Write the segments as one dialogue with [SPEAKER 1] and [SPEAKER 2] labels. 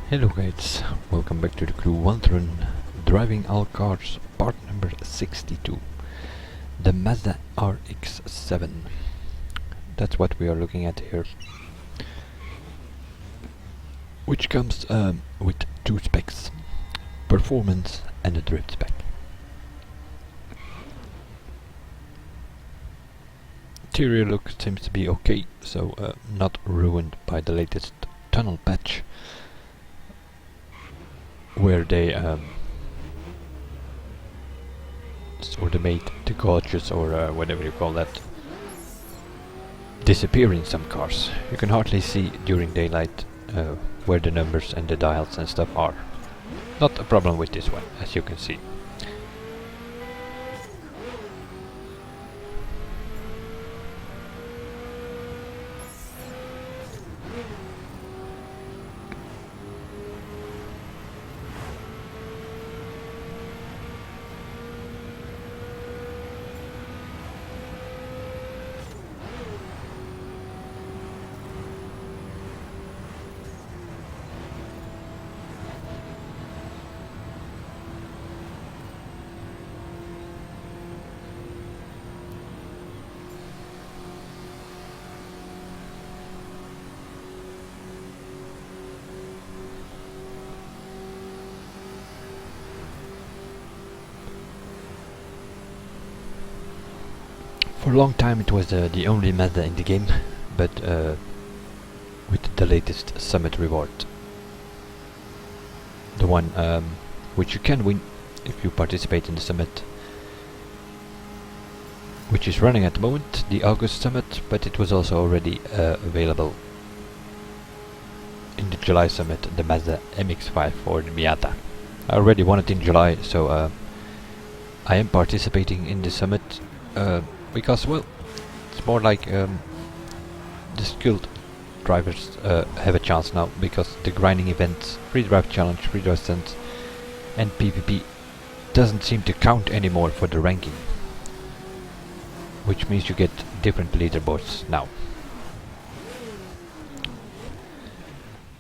[SPEAKER 1] Hello guys, welcome back to the Crew 1 run, driving all cars, part number 62, the Mazda Rx-7. That's what we are looking at here, which comes with two specs, performance and a drift spec. Interior look seems to be okay, so not ruined by the latest tunnel patch, where they sort of made the gauges or whatever you call that disappear in some cars. You can hardly see during daylight where the numbers and the dials and stuff are. Not a problem with this one, as you can see. For a long time it was the only Mazda in the game, but with the latest Summit reward, the one which you can win if you participate in the Summit, which is running at the moment, the August Summit, but it was also already available in the July Summit, the Mazda MX-5 for the Miata. I already won it in July, so I am participating in the Summit. Because, well, it's more like the skilled drivers have a chance now, because the grinding events, free drive challenge, free drive stunts and PvP doesn't seem to count anymore for the ranking, which means you get different leaderboards now.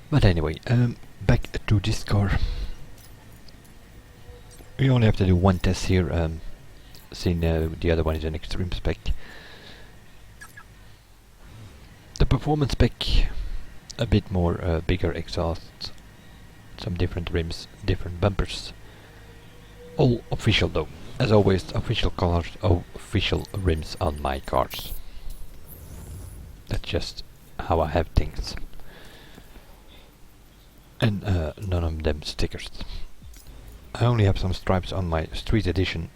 [SPEAKER 1] But anyway, back to this car. We only have to do one test here, seeing the other one is an extreme spec. The performance spec, a bit more bigger exhaust, some different rims, different bumpers. All official though, as always, official colors, official rims on my cars. That's just how I have things. And none of them stickers. I only have some stripes on my Street Edition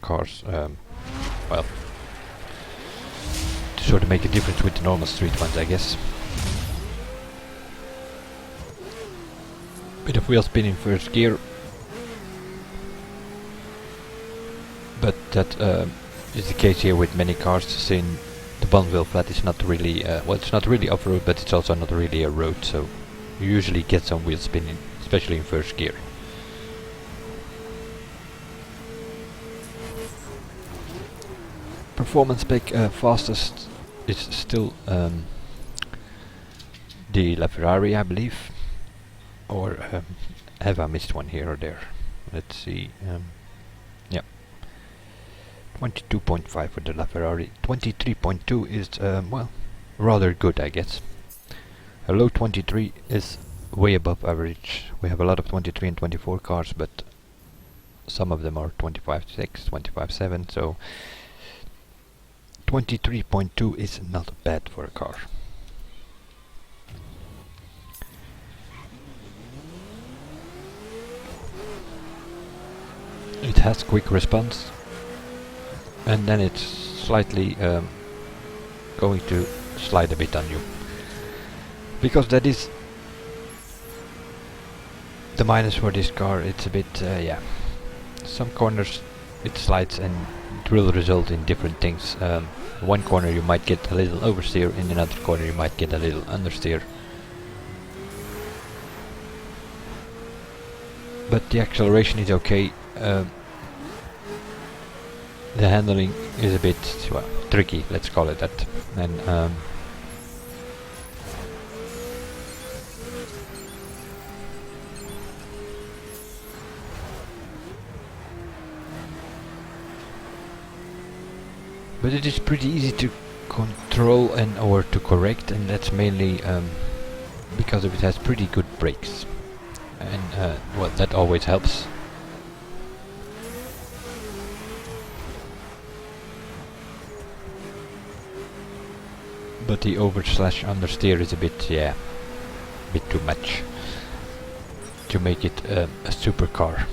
[SPEAKER 1] cars, well, to sort of make a difference with the normal street ones, I guess. Bit of wheel spin in first gear, but that is the case here with many cars, since the Bonneville flat is not really, well, it's not really off-road, but it's also not really a road, so you usually get some wheel spinning, especially in first gear. Performance spec, fastest is still the LaFerrari, I believe, or have I missed one here or there? Let's see. Yeah, 22.5 for the LaFerrari. 23.2 is well, rather good, I guess. A low 23 is way above average. We have a lot of 23 and 24 cars, but some of them are 25.6, 25.7, so 23.2 is not bad for a car. It has quick response, and then it's slightly going to slide a bit on you, because that is the minus for this car. It's a bit, yeah, some corners it slides and it will result in different things. One corner you might get a little oversteer, in another corner you might get a little understeer. But the acceleration is okay. The handling is a bit, well, tricky, let's call it that. And But it is pretty easy to control and or to correct, and that's mainly because of it has pretty good brakes, and well, that always helps. But the over/understeer is a bit, yeah, a bit too much to make it a supercar.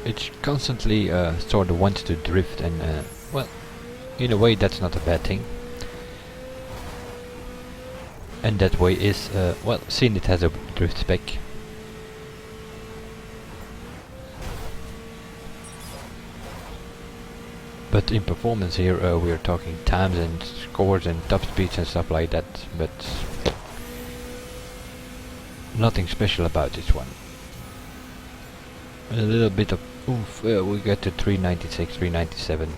[SPEAKER 1] It constantly sort of wants to drift, and well, in a way that's not a bad thing. And that way is, well, seeing it has a drift spec. But in performance here we are talking times and scores and top speeds and stuff like that, but nothing special about this one. A little bit of oomph, we get to 396, 397.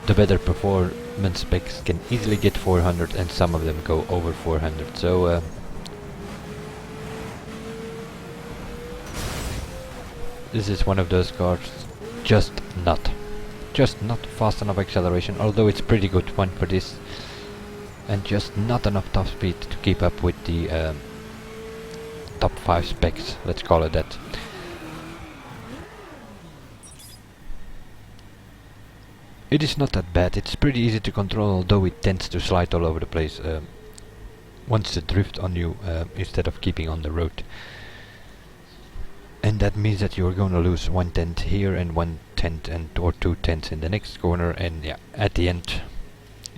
[SPEAKER 1] The better performance specs can easily get 400, and some of them go over 400, so this is one of those cars, just not fast enough acceleration, although it's pretty good one for this, and just not enough top speed to keep up with the top 5 specs, let's call it that. It is not that bad, it's pretty easy to control, although it tends to slide all over the place, wants to drift on you instead of keeping on the road. And that means that you're going to lose 1/10 here and 1/10 and or 2/10 in the next corner, and yeah, at the end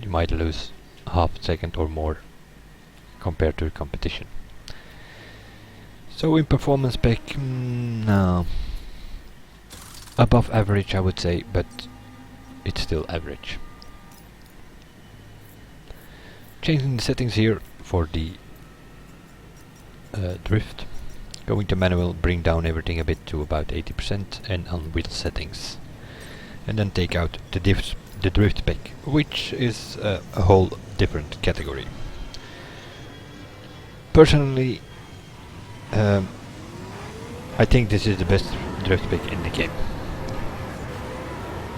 [SPEAKER 1] you might lose half a second or more compared to the competition. So in performance spec, no, above average I would say, but it's still average. Changing the settings here for the drift. Going to manual, bring down everything a bit to about 80%, and on wheel settings. And then take out the drift spec, which is a whole different category. Personally, I think this is the best drift spec in the game.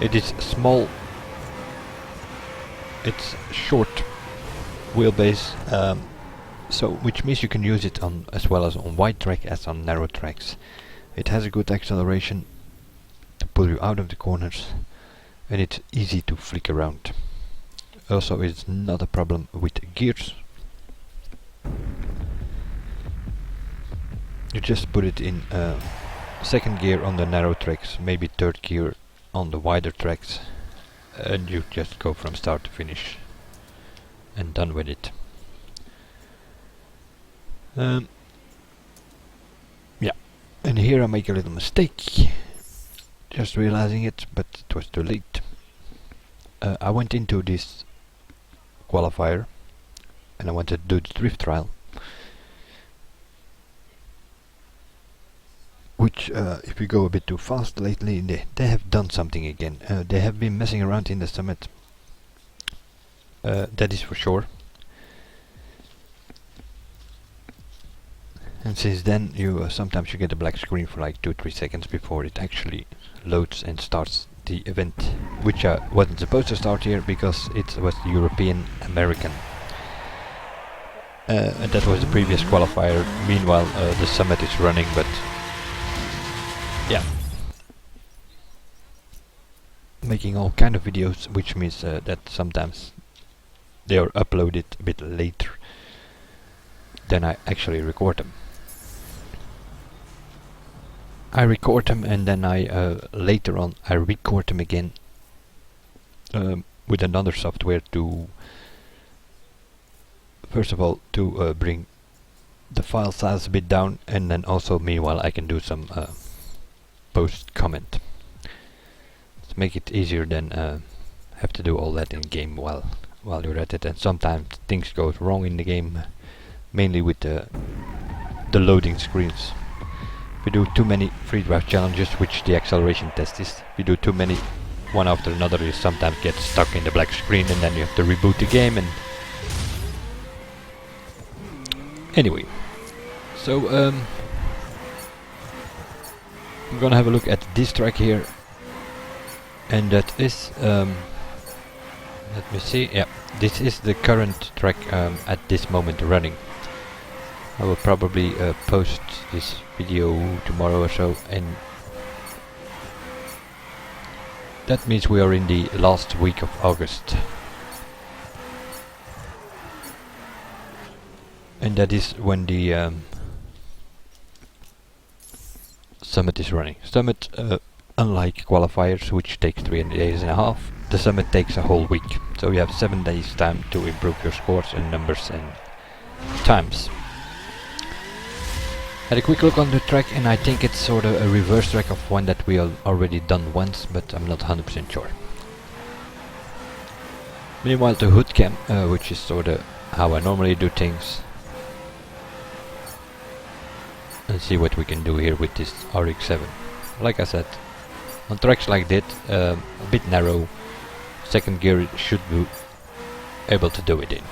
[SPEAKER 1] It is small, it's short wheelbase, so which means you can use it on as well as on wide track as on narrow tracks. It has a good acceleration to pull you out of the corners, and it's easy to flick around. Also, it's not a problem with gears. You just put it in second gear on the narrow tracks, maybe third gear on the wider tracks, and you just go from start to finish and done with it. Yeah, and here I make a little mistake, just realizing it, but it was too late. I went into this qualifier and I wanted to do the drift trial, which if we go a bit too fast lately, they have done something again. They have been messing around in the summit, that is for sure. And since then you sometimes you get a black screen for like 2-3 seconds before it actually loads and starts the event, which wasn't supposed to start here because it was European American, and that was the previous qualifier. Meanwhile the summit is running, but yeah, making all kind of videos, which means that sometimes they are uploaded a bit later than I actually record them. I record them and then I later on I record them again with another software to, first of all, to bring the file size a bit down, and then also meanwhile I can do some post comment to make it easier than have to do all that in game while you're at it. And sometimes things go wrong in the game, mainly with the the loading screens. If you do too many free drive challenges, which the acceleration test is, if you do too many one after another, you sometimes get stuck in the black screen and then you have to reboot the game. And anyway, so I'm gonna have a look at this track here, and that is let me see, yeah, this is the current track at this moment running. I will probably post this video tomorrow or so, and that means we are in the last week of August. And that is when the Summit is running. Summit, unlike qualifiers, which takes 3 days and a half, the Summit takes a whole week. So you have 7 days time to improve your scores and numbers and times. Had a quick look on the track, and I think it's sort of a reverse track of one that we already done once, but I'm not 100% sure. Meanwhile, the hood cam, which is sort of how I normally do things. And see what we can do here with this Rx-7. Like I said, on tracks like that, a bit narrow, second gear should be able to do it in.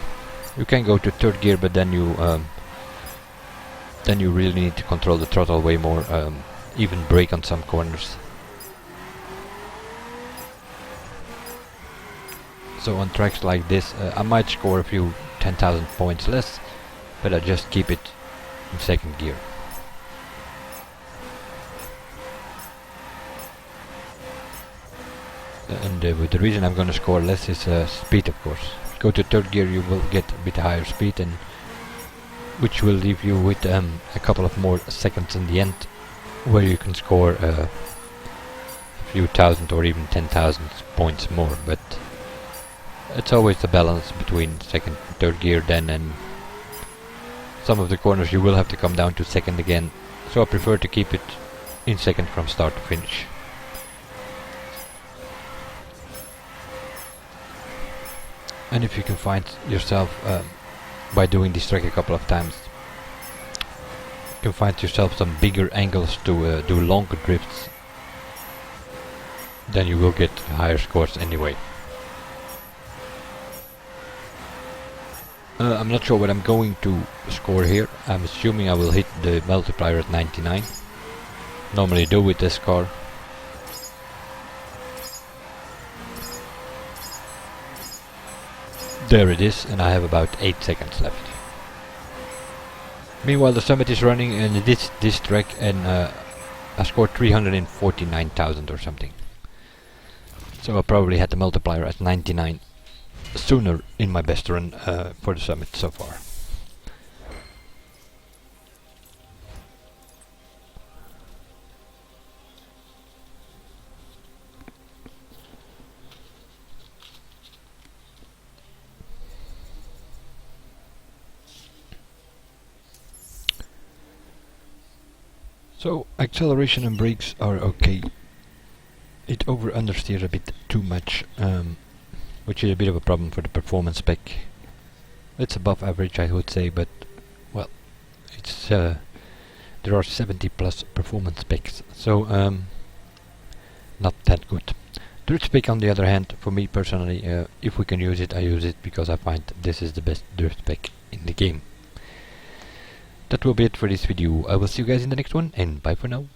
[SPEAKER 1] You can go to third gear, but then you really need to control the throttle way more, even brake on some corners. So on tracks like this, I might score a few 10,000 points less, but I just keep it in second gear. And with the reason I'm going to score less is speed, of course. If you go to third gear, you will get a bit higher speed, and which will leave you with a couple of more seconds in the end, where you can score a few thousand or even 10,000 points more. But it's always the balance between second and third gear then, and some of the corners you will have to come down to second again, so I prefer to keep it in second from start to finish. And if you can find yourself, by doing this track a couple of times, you can find yourself some bigger angles to do longer drifts, then you will get higher scores anyway. I'm not sure what I'm going to score here. I'm assuming I will hit the multiplier at 99. Normally do with this car. There it is, and I have about 8 seconds left. Meanwhile, the Summit is running, and this track, and I scored 349,000 or something. So I probably had the multiplier at 99 sooner in my best run for the Summit so far. So acceleration and brakes are okay. It over understeers a bit too much, which is a bit of a problem for the performance spec. It's above average, I would say, but well, it's there are 70 plus performance specs, so not that good. Drift spec, on the other hand, for me personally, if we can use it, I use it because I find this is the best drift spec in the game. That will be it for this video. I will see you guys in the next one, and bye for now.